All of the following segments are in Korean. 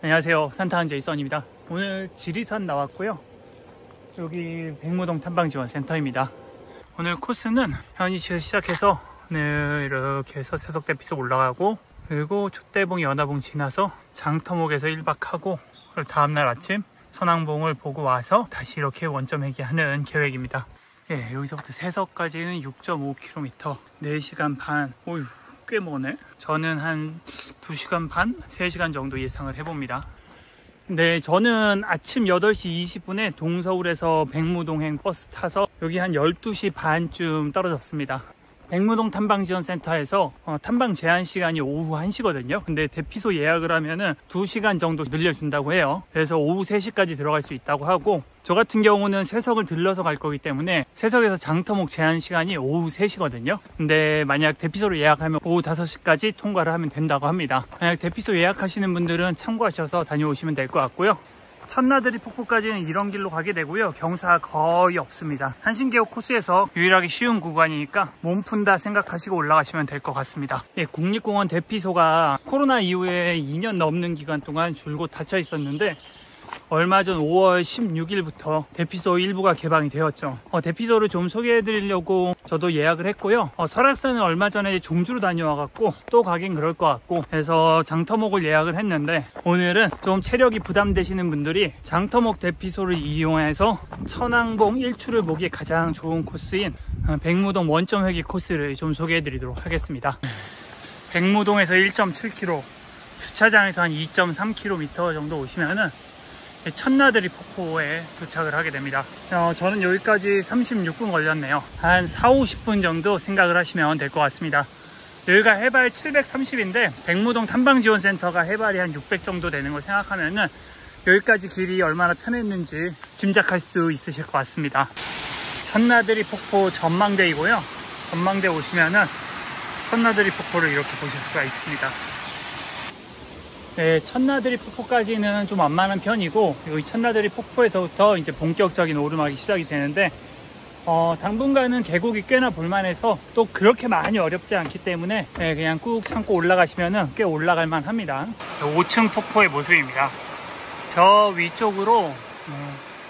안녕하세요, 산타한 제이선입니다. 오늘 지리산 나왔고요. 여기 백무동 탐방지원센터입니다. 오늘 코스는 현이치에서 시작해서 이렇게 해서 세석대피소 올라가고, 그리고 촛대봉 연화봉 지나서 장터목에서 1박하고 다음날 아침 선앙봉을 보고 와서 다시 이렇게 원점 회귀하는 계획입니다. 예, 여기서부터 세석까지는 6.5km 4시간 반. 오휴, 꽤 머네. 저는 한 2시간 반, 3시간 정도 예상을 해봅니다. 네, 저는 아침 8시 20분에 동서울에서 백무동행 버스 타서 여기 한 12시 반쯤 떨어졌습니다. 백무동 탐방지원센터에서 탐방 제한 시간이 오후 1시거든요. 근데 대피소 예약을 하면은 2시간 정도 늘려준다고 해요. 그래서 오후 3시까지 들어갈 수 있다고 하고, 저 같은 경우는 세석을 들러서 갈 거기 때문에 세석에서 장터목 제한 시간이 오후 3시거든요. 근데 만약 대피소를 예약하면 오후 5시까지 통과를 하면 된다고 합니다. 만약 대피소 예약하시는 분들은 참고하셔서 다녀오시면 될 것 같고요. 천나들이 폭포까지는 이런 길로 가게 되고요. 경사가 거의 없습니다. 한신계곡 코스에서 유일하게 쉬운 구간이니까 몸 푼다 생각하시고 올라가시면 될 것 같습니다. 예, 국립공원 대피소가 코로나 이후에 2년 넘는 기간 동안 줄곧 닫혀 있었는데, 얼마 전 5월 16일부터 대피소 일부가 개방이 되었죠. 대피소를 좀 소개해 드리려고 저도 예약을 했고요. 설악산은 얼마 전에 종주로 다녀와갖고 또 가긴 그럴 것 같고, 그래서 장터목을 예약을 했는데, 오늘은 좀 체력이 부담되시는 분들이 장터목 대피소를 이용해서 천왕봉 일출을 보기 가장 좋은 코스인 백무동 원점 회귀 코스를 좀 소개해 드리도록 하겠습니다. 백무동에서 1.7km, 주차장에서 한 2.3km 정도 오시면은 천나들이 폭포에 도착을 하게 됩니다. 저는 여기까지 36분 걸렸네요. 한 4-50분 정도 생각을 하시면 될 것 같습니다. 여기가 해발 730인데 백무동 탐방지원센터가 해발이 한 600 정도 되는 걸 생각하면은 여기까지 길이 얼마나 편했는지 짐작할 수 있으실 것 같습니다. 천나들이 폭포 전망대이고요. 전망대 오시면은 천나들이 폭포를 이렇게 보실 수가 있습니다. 네, 천나들이 폭포까지는 좀 완만한 편이고, 여기 천나들이 폭포에서부터 이제 본격적인 오르막이 시작이 되는데, 당분간은 계곡이 꽤나 볼만해서 또 그렇게 많이 어렵지 않기 때문에 그냥 꾹 참고 올라가시면은 꽤 올라갈만 합니다. 5층 폭포의 모습입니다. 저 위쪽으로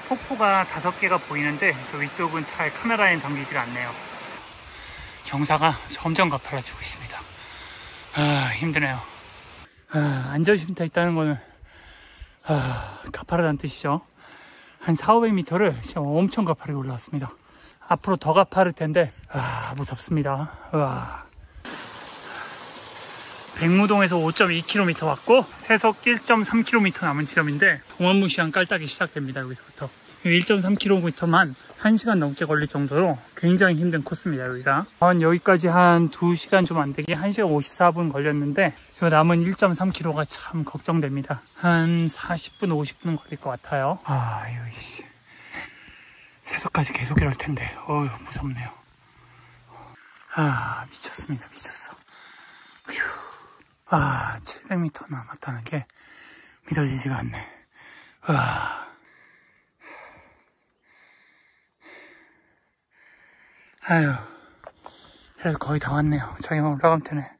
폭포가 5개가 보이는데, 저 위쪽은 잘 카메라에 담기지가 않네요. 경사가 점점 가팔라지고 있습니다. 힘드네요. 안전쉼터 있다는 거는 가파르다는 뜻이죠. 한 400-500m를 진짜 엄청 가파르게 올라왔습니다. 앞으로 더 가파를 텐데 무섭습니다. 백무동에서 5.2km 왔고, 세석 1.3km 남은 지점인데 어마무시한 깔딱이 시작됩니다. 여기서부터 1.3km만 1시간 넘게 걸릴 정도로 굉장히 힘든 코스입니다. 여기까지 한 2시간 좀 안되게 1시간 54분 걸렸는데, 이 남은 1.3km가 참 걱정됩니다. 한 40분 50분 걸릴 것 같아요. 여기 세석까지 계속 이럴 텐데 무섭네요. 미쳤습니다. 미쳤어. 700m 남았다는 게 믿어지지가 않네. 그래서 거의 다 왔네요. 저기만 올라가면 되네.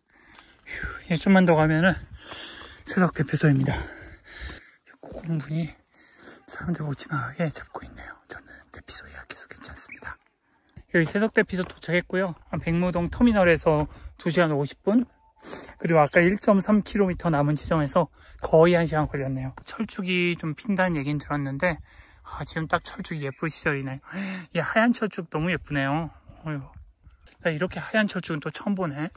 이제 좀만 더 가면은 세석 대피소입니다. 공분이 사람들 못 지나가게 잡고 있네요. 저는 대피소 예약해서 괜찮습니다. 여기 세석 대피소 도착했고요. 백무동 터미널에서 2시간 50분, 그리고 아까 1.3km 남은 지점에서 거의 1시간 걸렸네요. 철쭉이 좀 핀다는 얘기는 들었는데, 지금 딱 철쭉이 예쁠 시절이네. 이 하얀 철쭉 너무 예쁘네요. 나 이렇게 하얀 철쭉은 또 처음 보네.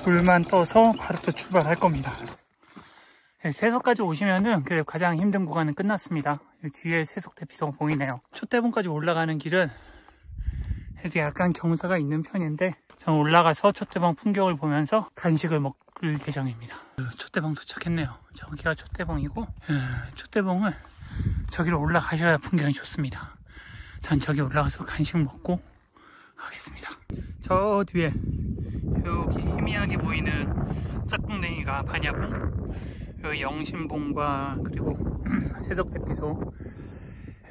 물만 떠서 바로 또 출발할 겁니다. 세석까지 오시면은 그래도 가장 힘든 구간은 끝났습니다. 뒤에 세석 대피소가 보이네요. 촛대봉까지 올라가는 길은 그래도 약간 경사가 있는 편인데, 저는 올라가서 촛대봉 풍경을 보면서 간식을 먹을 예정입니다. 촛대봉 도착했네요. 저기가 촛대봉이고, 촛대봉은 저기로 올라가셔야 풍경이 좋습니다. 전 저기 올라가서 간식 먹고 가겠습니다. 저 뒤에 여기 희미하게 보이는 짝꿍댕이가 반야봉, 여기 영신봉과 그리고 세석대피소,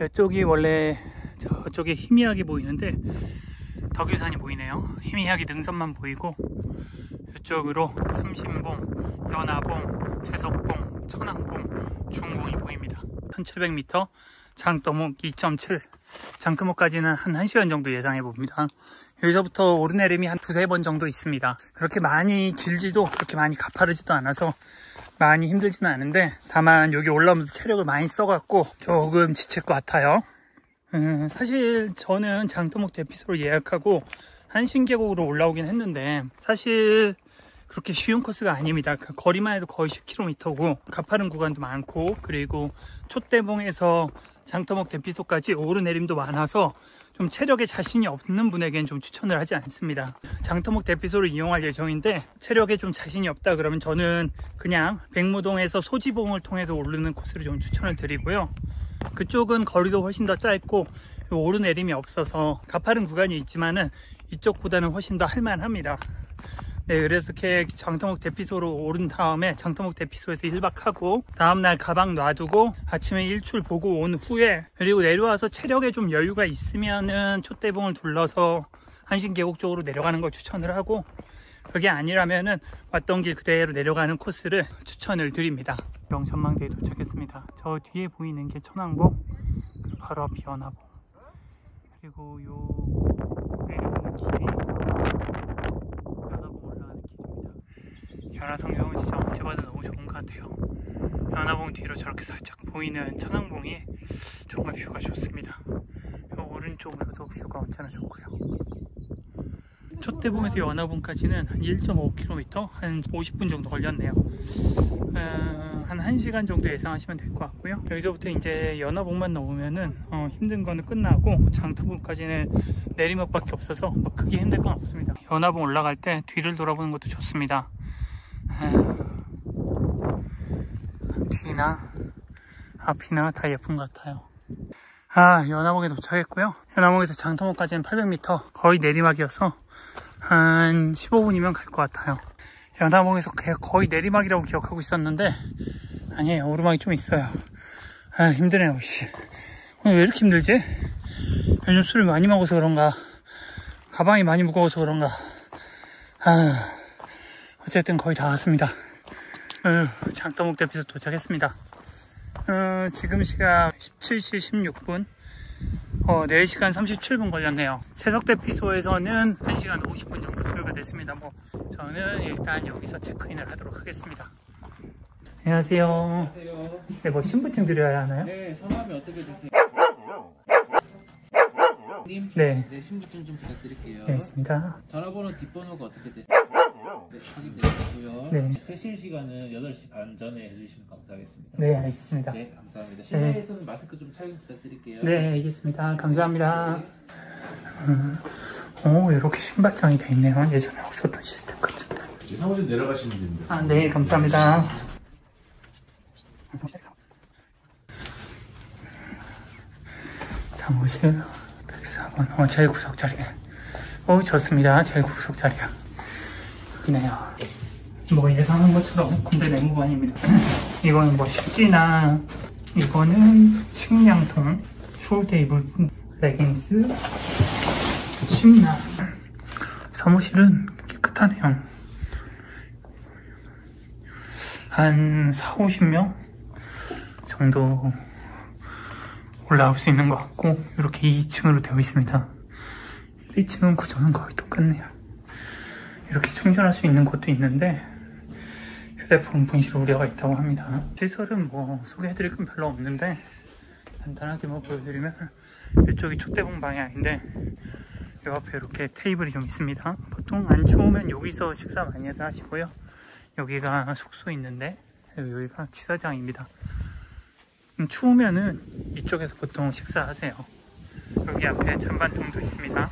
이쪽이 원래 저쪽에 희미하게 보이는데 덕유산이 보이네요. 희미하게 능선만 보이고, 이쪽으로 삼신봉, 연화봉, 채석봉, 천왕봉 중봉이 보입니다. 1700m, 장터목 2.7, 장터목까지는 한 1시간 정도 예상해 봅니다. 여기서부터 오르내림이 한 2-3번 정도 있습니다. 그렇게 많이 길지도 그렇게 많이 가파르지도 않아서 많이 힘들지는 않은데, 다만 여기 올라오면서 체력을 많이 써갖고 조금 지칠 것 같아요. 사실 저는 장터목 대피소를 예약하고 한신계곡으로 올라오긴 했는데, 사실 그렇게 쉬운 코스가 아닙니다. 그 거리만 해도 거의 10km고 가파른 구간도 많고, 그리고 촛대봉에서 장터목 대피소까지 오르내림도 많아서 좀 체력에 자신이 없는 분에겐 좀 추천을 하지 않습니다. 장터목 대피소를 이용할 예정인데 체력에 좀 자신이 없다 그러면 저는 그냥 백무동에서 소지봉을 통해서 오르는 코스를 좀 추천을 드리고요. 그쪽은 거리도 훨씬 더 짧고 오르내림이 없어서 가파른 구간이 있지만은 이쪽보다는 훨씬 더 할만합니다. 네, 그래서 이렇게 장터목 대피소로 오른 다음에 장터목 대피소에서 1박하고 다음날 가방 놔두고 아침에 일출 보고 온 후에, 그리고 내려와서 체력에 좀 여유가 있으면은 촛대봉을 둘러서 한신계곡 쪽으로 내려가는 걸 추천을 하고, 그게 아니라면은 왔던 길 그대로 내려가는 코스를 추천을 드립니다. 명천망대에 도착했습니다. 저 뒤에 보이는 게 천왕봉, 바로 앞이 연화봉, 그리고 요 내려오는 길이 연화성경은 진짜 언제 봐도 너무 좋은 것 같아요. 연화봉 뒤로 저렇게 살짝 보이는 천왕봉이 정말 뷰가 좋습니다. 요 오른쪽으로도 뷰가 언제나 좋고요. 촛대봉에서 연화봉까지는 한 1.5km, 한 50분 정도 걸렸네요. 한 1시간 정도 예상하시면 될 것 같고요. 여기서부터 이제 연화봉만 넘으면은 힘든 거는 끝나고 장터봉까지는 내리막밖에 없어서 뭐 크게 힘들 건 없습니다. 연화봉 올라갈 때 뒤를 돌아보는 것도 좋습니다. 뒤나 앞이나 다 예쁜 것 같아요. 연화봉에 도착했고요. 연화봉에서 장터목까지는 800m, 거의 내리막이어서 한 15분이면 갈 것 같아요. 연화봉에서 거의 내리막이라고 기억하고 있었는데 아니에요, 오르막이 좀 있어요. 힘드네요. 오늘 왜 이렇게 힘들지? 요즘 술을 많이 먹어서 그런가, 가방이 많이 무거워서 그런가. 어쨌든 거의 다 왔습니다. 장터목 대피소 도착했습니다. 지금 시각 17시 16분, 4시간 37분 걸렸네요. 세석대피소에서는 1시간 50분 정도 소요가 됐습니다. 저는 일단 여기서 체크인을 하도록 하겠습니다. 안녕하세요. 안녕하세요. 네, 신분증 드려야 하나요? 네, 성함이 어떻게 되세요? 님, 네. 신분증 좀 부탁드릴게요. 네, 있습니다. 전화번호 뒷번호가 어떻게 되세요? 네, 확인되셨고요. 네. 퇴실 시간은 8시 반 전에 해주시면 감사하겠습니다. 네, 알겠습니다. 네, 감사합니다. 실내에서는 마스크 좀 착용 부탁드릴게요. 네, 알겠습니다. 감사합니다. 이렇게 신발장이 돼 있네요. 예전에 없었던 시스템 같은데. 사무실 내려가시면 됩니다. 네, 감사합니다. 사무실 104번. 제일 구석 자리네. 좋습니다. 제일 구석 자리야. 여기네요. 예상한 것처럼 군대 내무반입니다. 이거는 식기나, 이거는 식량통, 추울때 입을 레깅스, 침낭. 사무실은 깨끗하네요. 한 40-50명 정도 올라올 수 있는 것 같고, 이렇게 2층으로 되어 있습니다. 1층은 구조는 거의 똑같네요. 이렇게 충전할 수 있는 곳도 있는데 휴대폰 분실 우려가 있다고 합니다. 시설은 소개해드릴 건 별로 없는데 간단하게 보여드리면, 이쪽이 촛대봉 방향인데 이 앞에 이렇게 테이블이 좀 있습니다. 보통 안 추우면 여기서 식사 많이들 하시고요. 여기가 숙소 있는데 여기가 취사장입니다. 추우면은 이쪽에서 보통 식사하세요. 여기 앞에 잔반통도 있습니다.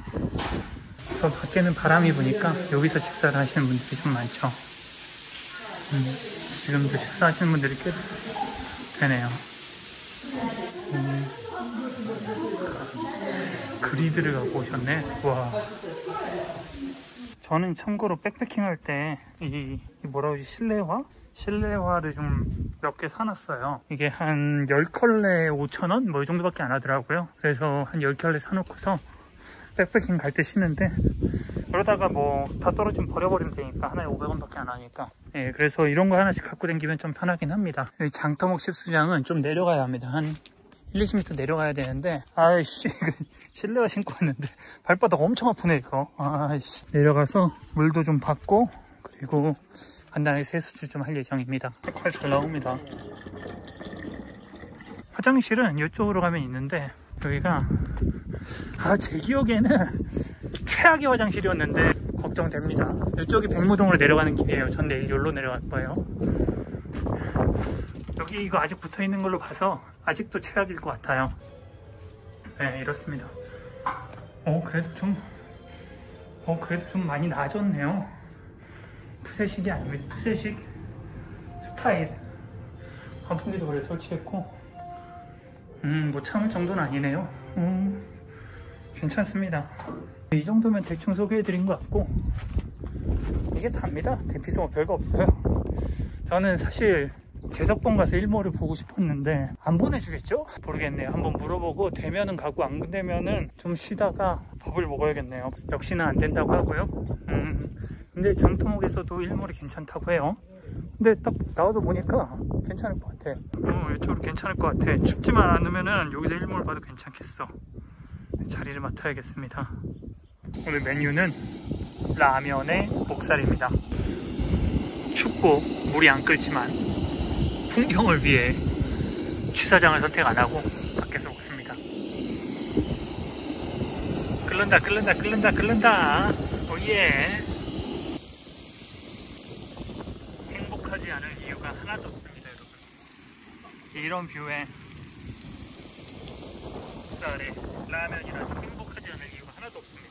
저 밖에는 바람이 부니까 여기서 식사를 하시는 분들이 좀 많죠. 지금도 식사하시는 분들이 꽤 되네요. 그리드를 갖고 오셨네. 와. 저는 참고로 백패킹 할 때 실내화를 좀 몇 개 사놨어요. 이게 한 10컬레 5,000원? 이 정도밖에 안 하더라고요. 그래서 한 10켤레 사놓고서 백패킹 갈 때 신는데 그러다가 뭐 다 떨어지면 버려버리면 되니까 하나에 500원밖에 안 하니까. 예, 그래서 이런 거 하나씩 갖고 다니면 좀 편하긴 합니다. 여기 장터목 십수장은 좀 내려가야 합니다. 한 1, 20m 내려가야 되는데 아이씨 실내화 신고 왔는데 발바닥 엄청 아프네 이거. 아이씨 내려가서 물도 좀 받고 그리고 간단하게 세수도 좀 할 예정입니다. 색깔 잘 나옵니다. 화장실은 이쪽으로 가면 있는데 여기가 제 기억에는 최악의 화장실이었는데 걱정됩니다. 이쪽이 백무동으로 내려가는 길이에요. 전 내일 여기로 내려갈 거예요. 여기 이거 아직 붙어있는 걸로 봐서 아직도 최악일 것 같아요. 네, 이렇습니다. 그래도 좀 많이 나아졌네요. 푸세식이 아닙니다. 푸세식 스타일. 환풍기도 그래 설치했고 뭐 참을 정도는 아니네요. 괜찮습니다. 이 정도면 대충 소개해드린 것 같고 이게 답니다. 대피소가 별거 없어요. 저는 사실 제석봉 가서 일몰을 보고 싶었는데 안 보내주겠죠? 모르겠네요. 한번 물어보고 되면은 가고 안 되면은 좀 쉬다가 밥을 먹어야겠네요. 역시나 안 된다고 하고요. 근데 장터목에서도 일몰이 괜찮다고 해요. 근데 딱 나와서 보니까 괜찮을 것 같아. 이쪽으로 괜찮을 것 같아. 춥지만 않으면은 여기서 일몰 봐도 괜찮겠어. 자리를 맡아야겠습니다. 오늘 메뉴는 라면에 목살입니다. 춥고 물이 안 끓지만 풍경을 위해 취사장을 선택 안 하고 밖에서 먹습니다. 끓는다 끓는다 끓는다 끓는다. 오예. 행복하지 않을 이유가 하나도 없습니다, 여러분. 이런 뷰에 목살에 라면이라도 행복하지 않을 이유가 하나도 없습니다.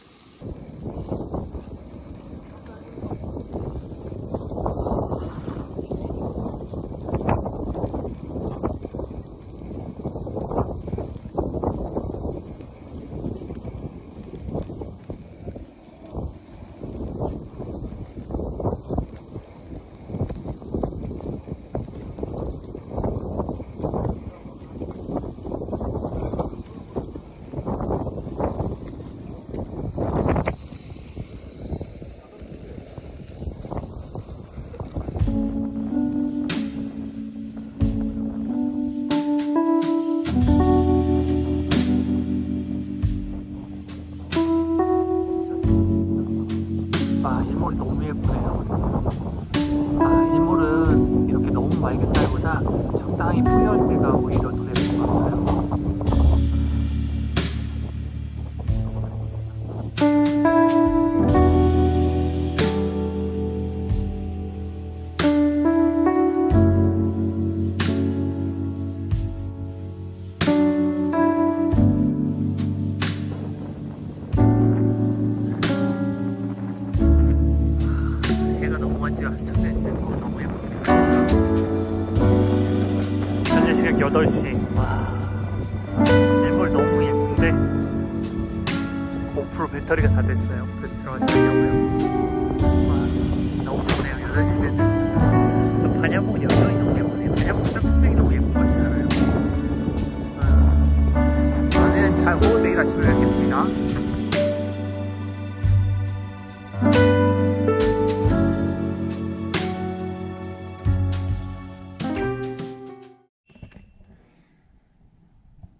일몰이 너무 예쁘네요. 일몰은 이렇게 너무 맑은 날보다 적당히 뿌여올 때가 오히려 더 예쁜 것 같아요. 해가 넘어간 지가 한참 됐는데 너무 예쁩니다. 현재 시각 8시. 와, 일몰 너무 예쁜데 고프로 배터리가 다 됐어요. 그래서 들어갈 수 있냐고요. 와, 너무 좋네요. 8시 됐는데 저 반야봉 여전히 너무 예쁘네요. 반야봉 짝꿍이 너무 예쁜 것 같지 않아요? 저는 자고 내일 아침에 뵙겠습니다.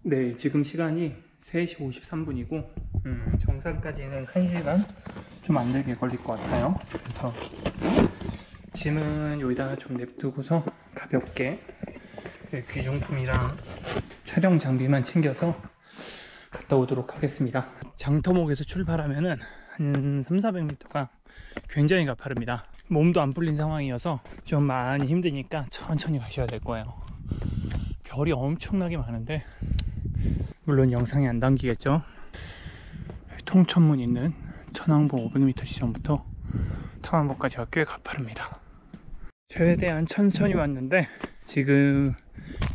네, 지금 시간이 3시 53분이고 정상까지는 1시간 좀 안 되게 걸릴 것 같아요. 그래서 짐은 여기다가 좀 냅두고서 가볍게 귀중품이랑 촬영 장비만 챙겨서 갔다 오도록 하겠습니다. 장터목에서 출발하면은 한 300~400m가 굉장히 가파릅니다. 몸도 안 풀린 상황이어서 좀 많이 힘드니까 천천히 가셔야 될 거예요. 별이 엄청나게 많은데 물론 영상에 안 담기겠죠. 통천문 있는 천왕봉 500m 지점부터 천왕봉까지가 꽤 가파릅니다. 최대한 천천히 왔는데 지금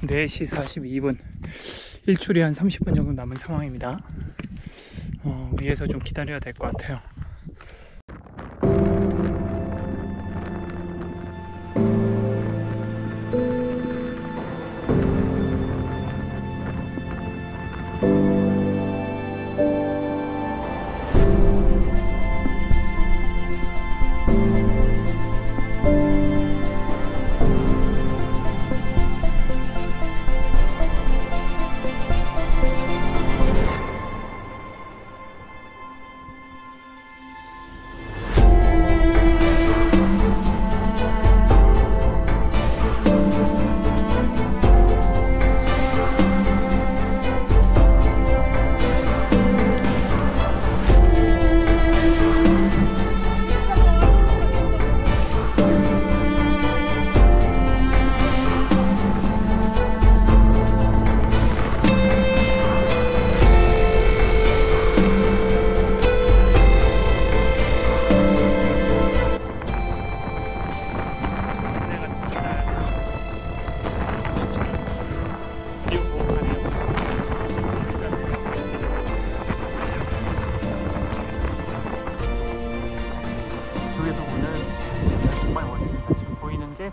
4시 42분, 일출이 한 30분 정도 남은 상황입니다. 위에서 좀 기다려야 될 것 같아요.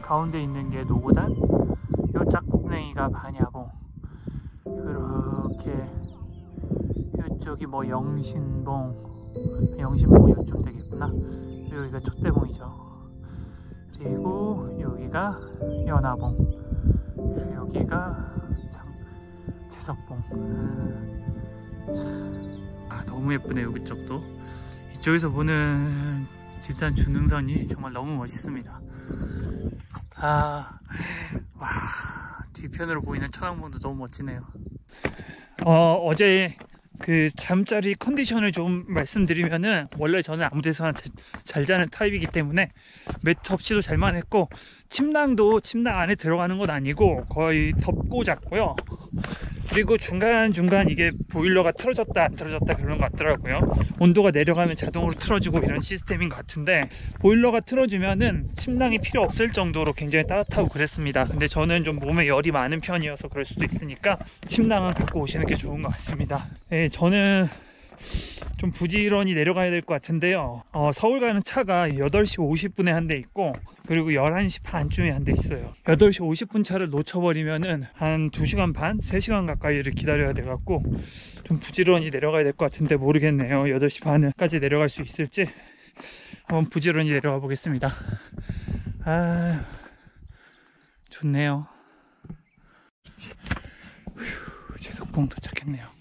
가운데 있는 게 노고단, 요 짝꼭냉이가 반야봉, 그렇게 이쪽이 뭐 영신봉 요쯤 되겠구나. 그리고 여기가 촛대봉이죠. 그리고 여기가 연화봉, 그리고 여기가 제석봉. 너무 예쁘네요. 여기 쪽도. 이쪽에서 보는 지리산 중능선이 정말 너무 멋있습니다. 와, 뒤편으로 보이는 천왕봉도 너무 멋지네요. 어제 그 잠자리 컨디션을 좀 말씀드리면은, 원래 저는 아무 데서나 잘 자는 타입이기 때문에 매트 없이도 잘만 했고, 침낭도 침낭 안에 들어가는 건 아니고 거의 덮고 잤고요. 그리고 중간중간 이게 보일러가 틀어졌다 안 틀어졌다 그런 것 같더라고요. 온도가 내려가면 자동으로 틀어지고 이런 시스템인 것 같은데, 보일러가 틀어지면은 침낭이 필요 없을 정도로 굉장히 따뜻하고 그랬습니다. 근데 저는 좀 몸에 열이 많은 편이어서 그럴 수도 있으니까 침낭은 갖고 오시는 게 좋은 것 같습니다. 네, 저는 좀 부지런히 내려가야 될 것 같은데요. 서울 가는 차가 8시 50분에 한 대 있고, 그리고 11시 반쯤에 한 대 있어요. 8시 50분 차를 놓쳐버리면은 한 2시간 반? 3시간 가까이를 기다려야 돼갖고 좀 부지런히 내려가야 될 것 같은데 모르겠네요. 8시 반까지 내려갈 수 있을지 한번 부지런히 내려가 보겠습니다. 좋네요. 제석봉 도착했네요.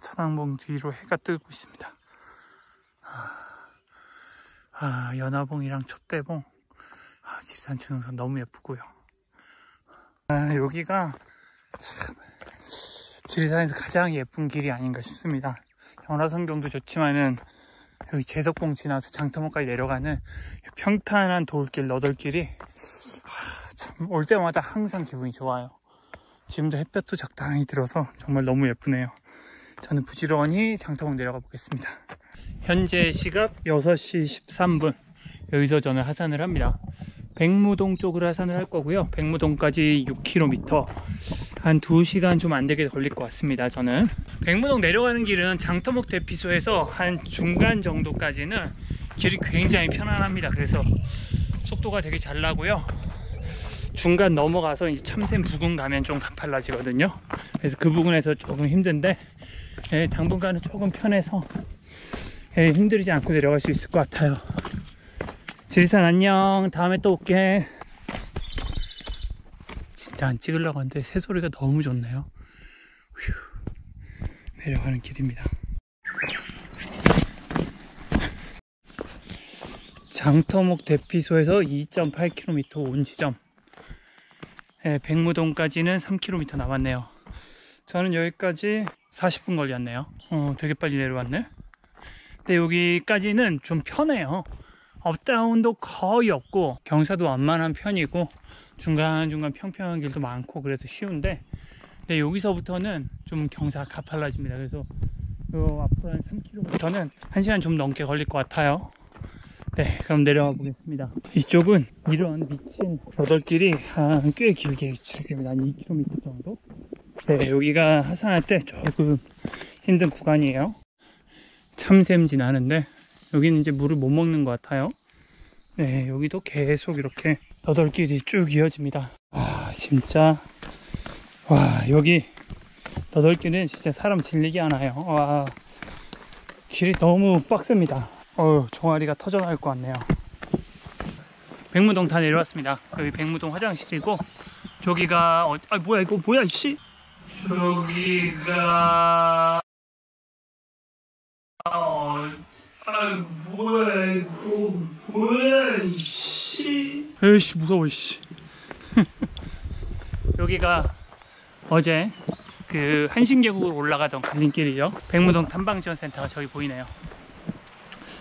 천왕봉 뒤로 해가 뜨고 있습니다. 연화봉이랑 촛대봉, 지리산 중능선 너무 예쁘고요. 여기가 참 지리산에서 가장 예쁜 길이 아닌가 싶습니다. 연화성경도 좋지만은 여기 제석봉 지나서 장터목까지 내려가는 평탄한 돌길, 너덜길이 참 올 때마다 항상 기분이 좋아요. 지금도 햇볕도 적당히 들어서 정말 너무 예쁘네요. 저는 부지런히 장터목 내려가 보겠습니다. 현재 시각 6시 13분. 여기서 저는 하산을 합니다. 백무동 쪽으로 하산을 할 거고요. 백무동까지 6km, 한 2시간 좀 안 되게 걸릴 것 같습니다. 저는 백무동 내려가는 길은 장터목 대피소에서 한 중간 정도까지는 길이 굉장히 편안합니다. 그래서 속도가 되게 잘 나고요. 중간 넘어가서 이제 참샘 부근 가면 좀 가팔라지거든요. 그래서 그 부분에서 조금 힘든데, 당분간은 조금 편해서 힘들지 않고 내려갈 수 있을 것 같아요. 지리산 안녕. 다음에 또 올게. 진짜 안 찍으려고 하는데 새소리가 너무 좋네요. 휴, 내려가는 길입니다. 장터목 대피소에서 2.8km 온 지점, 백무동까지는 3km 남았네요. 저는 여기까지 40분 걸렸네요. 되게 빨리 내려왔네. 근데 여기까지는 좀 편해요. 업다운도 거의 없고 경사도 완만한 편이고 중간중간 평평한 길도 많고 그래서 쉬운데, 근데 여기서부터는 좀 경사가 가팔라집니다. 그래서 요 앞으로 한 3km는 1시간 좀 넘게 걸릴 것 같아요. 네, 그럼 내려가 보겠습니다. 이쪽은 이런 미친 너덜길이 꽤 길게 진행됩니다. 한 2km 정도. 네, 여기가 하산할 때 조금 힘든 구간이에요. 참샘 지나는데 여기는 이제 물을 못 먹는 것 같아요. 네, 여기도 계속 이렇게 너덜길이 쭉 이어집니다. 진짜 여기 너덜길은 진짜 사람 질리게 하나요. 길이 너무 빡셉니다. 종아리가 터져나올 것 같네요. 백무동 다 내려왔습니다. 여기 백무동 화장실이고, 저기가 뭐야 이거 뭐야 씨. 저기가 뭐야 이거 뭐야 이씨. 에이씨 무서워 이씨. 여기가 어제 그 한신계곡으로 올라가던 갈림길이죠. 백무동 탐방지원센터가 저기 보이네요.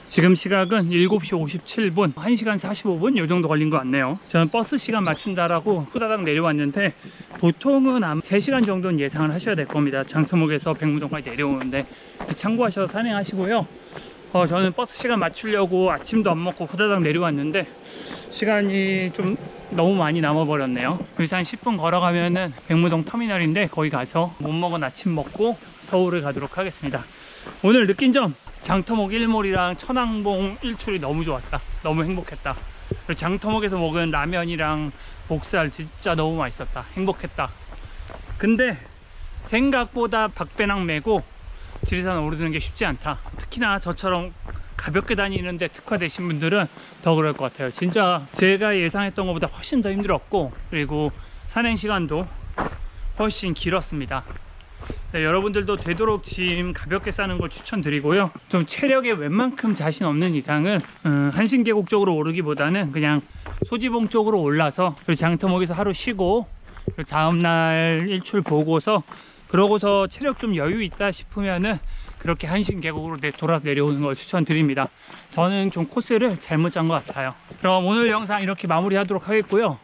지금 시각은 7시 57분, 1시간 45분 이 정도 걸린 것 같네요. 저는 버스 시간 맞춘다라고 후다닥 내려왔는데, 보통은 아마 3시간 정도는 예상을 하셔야 될 겁니다. 장터목에서 백무동까지 내려오는데 참고하셔서 산행하시고요. 저는 버스 시간 맞추려고 아침도 안 먹고 후다닥 내려왔는데 시간이 좀 너무 많이 남아버렸네요. 그래서 한 10분 걸어가면은 백무동 터미널인데, 거기 가서 못 먹은 아침 먹고 서울을 가도록 하겠습니다. 오늘 느낀 점, 장터목 일몰이랑 천왕봉 일출이 너무 좋았다. 너무 행복했다. 그리고 장터목에서 먹은 라면이랑 목살 진짜 너무 맛있었다. 행복했다. 근데 생각보다 박배낭 메고 지리산 오르는 게 쉽지 않다. 특히나 저처럼 가볍게 다니는데 특화되신 분들은 더 그럴 것 같아요. 진짜 제가 예상했던 것보다 훨씬 더 힘들었고, 그리고 산행 시간도 훨씬 길었습니다. 네, 여러분들도 되도록 짐 가볍게 싸는 걸 추천드리고요. 좀 체력에 웬만큼 자신 없는 이상은 한신계곡 쪽으로 오르기보다는 그냥 소지봉 쪽으로 올라서 그리고 장터목에서 하루 쉬고, 그리고 다음날 일출 보고서, 그러고서 체력 좀 여유 있다 싶으면은 그렇게 한신계곡으로 돌아서 내려오는 걸 추천드립니다. 저는 좀 코스를 잘못 짠 것 같아요. 그럼 오늘 영상 이렇게 마무리하도록 하겠고요.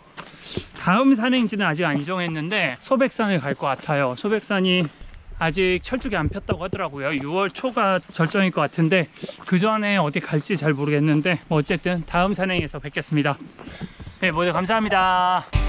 다음 산행지는 아직 안 정했는데 소백산을 갈 것 같아요. 소백산이 아직 철쭉이 안 폈다고 하더라고요. 6월 초가 절정일 것 같은데 그 전에 어디 갈지 잘 모르겠는데, 뭐 어쨌든 다음 산행에서 뵙겠습니다. 네, 모두 감사합니다.